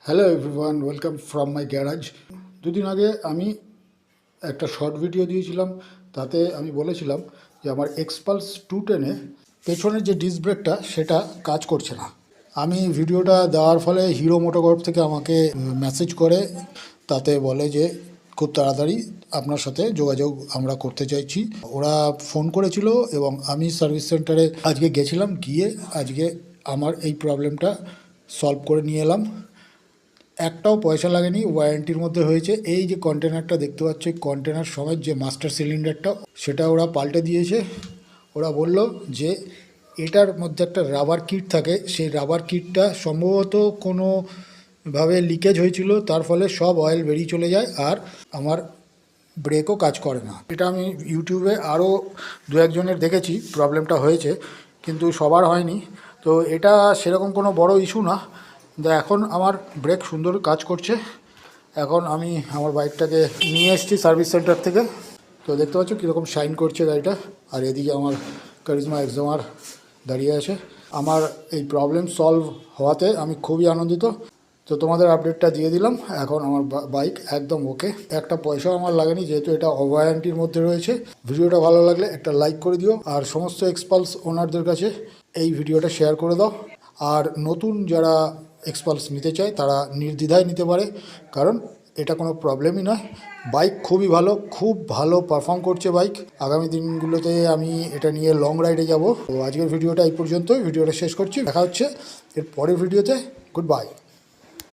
Hello everyone, welcome from my garage. দুদিন আগে আমি একটা শর্ট ভিডিও দিয়েছিলাম, তাতে আমি বলেছিলাম যে আমার এক্সপালস 210-এ পেছনের যে ডিস্ক ব্রেকটা সেটা কাজ করছে না। আমি ভিডিওটা দেওয়ার ফলে হিরো মোটোকর্প থেকে আমাকে মেসেজ করে, তাতে বলে যে খুব তাড়াতাড়ি আপনার সাথে যোগাযোগ আমরা করতে চাইছি। ওরা ফোন করেছিল এবং আমি সার্ভিস সেন্টারে আজকে গেছিলাম, গিয়ে আজকে আমার এই প্রবলেমটা সলভ করে নিয়ে এলাম। একটাও পয়সা লাগেনি, ওয়ারেন্টির মধ্যে হয়েছে। এই যে কন্টেনারটা দেখতে পাচ্ছ, কন্টেনার সমেত যে মাস্টার সিলিন্ডারটা, সেটা ওরা পাল্টে দিয়েছে। ওরা বলল যে এটার মধ্যে একটা রাবার কিট থাকে, সেই রাবার কিটটা সম্ভবত কোনোভাবে লিকেজ হয়েছিল, তার ফলে সব অয়েল বেরিয়ে চলে যায় আর আমার ব্রেকও কাজ করে না। এটা আমি ইউটিউবে আরও দু একজনের দেখেছি প্রবলেমটা হয়েছে, কিন্তু সবার হয়নি। তো এটা সেরকম কোনো বড় ইস্যু না। এখন আমার ব্রেক সুন্দর কাজ করছে। এখন আমি আমার বাইকটাকে নিয়ে এসেছি সার্ভিস সেন্টার থেকে। তো দেখতে পাচ্ছ কীরকম শাইন করছে গাড়িটা। আর এদিকে আমার কারিজমা এক্সমার দাঁড়িয়ে আছে। আমার এই প্রবলেম সলভ হওয়াতে আমি খুবই আনন্দিত। তো তোমাদের আপডেটটা দিয়ে দিলাম। এখন আমার বাইক একদম ওকে, একটা পয়সাও আমার লাগেনি, যেহেতু এটা ওয়ারেন্টির মধ্যে রয়েছে। ভিডিওটা ভালো লাগলে একটা লাইক করে দিও, আর সমস্ত এক্সপালস ওনারদের কাছে এই ভিডিওটা শেয়ার করে দাও। আর নতুন যারা এক্সপালস নিতে চায় তারা নির্দ্বিধায় নিতে পারে, কারণ এটা কোনো প্রবলেমই নয়। বাইক খুবই ভালো, খুব ভালো পারফর্ম করছে বাইক। আগামী দিনগুলোতে আমি এটা নিয়ে লং রাইডে যাব। তো আজকের ভিডিওটা এই পর্যন্তই, ভিডিওটা শেষ করছি। দেখা হচ্ছে এর পরের ভিডিওতে। Good bye.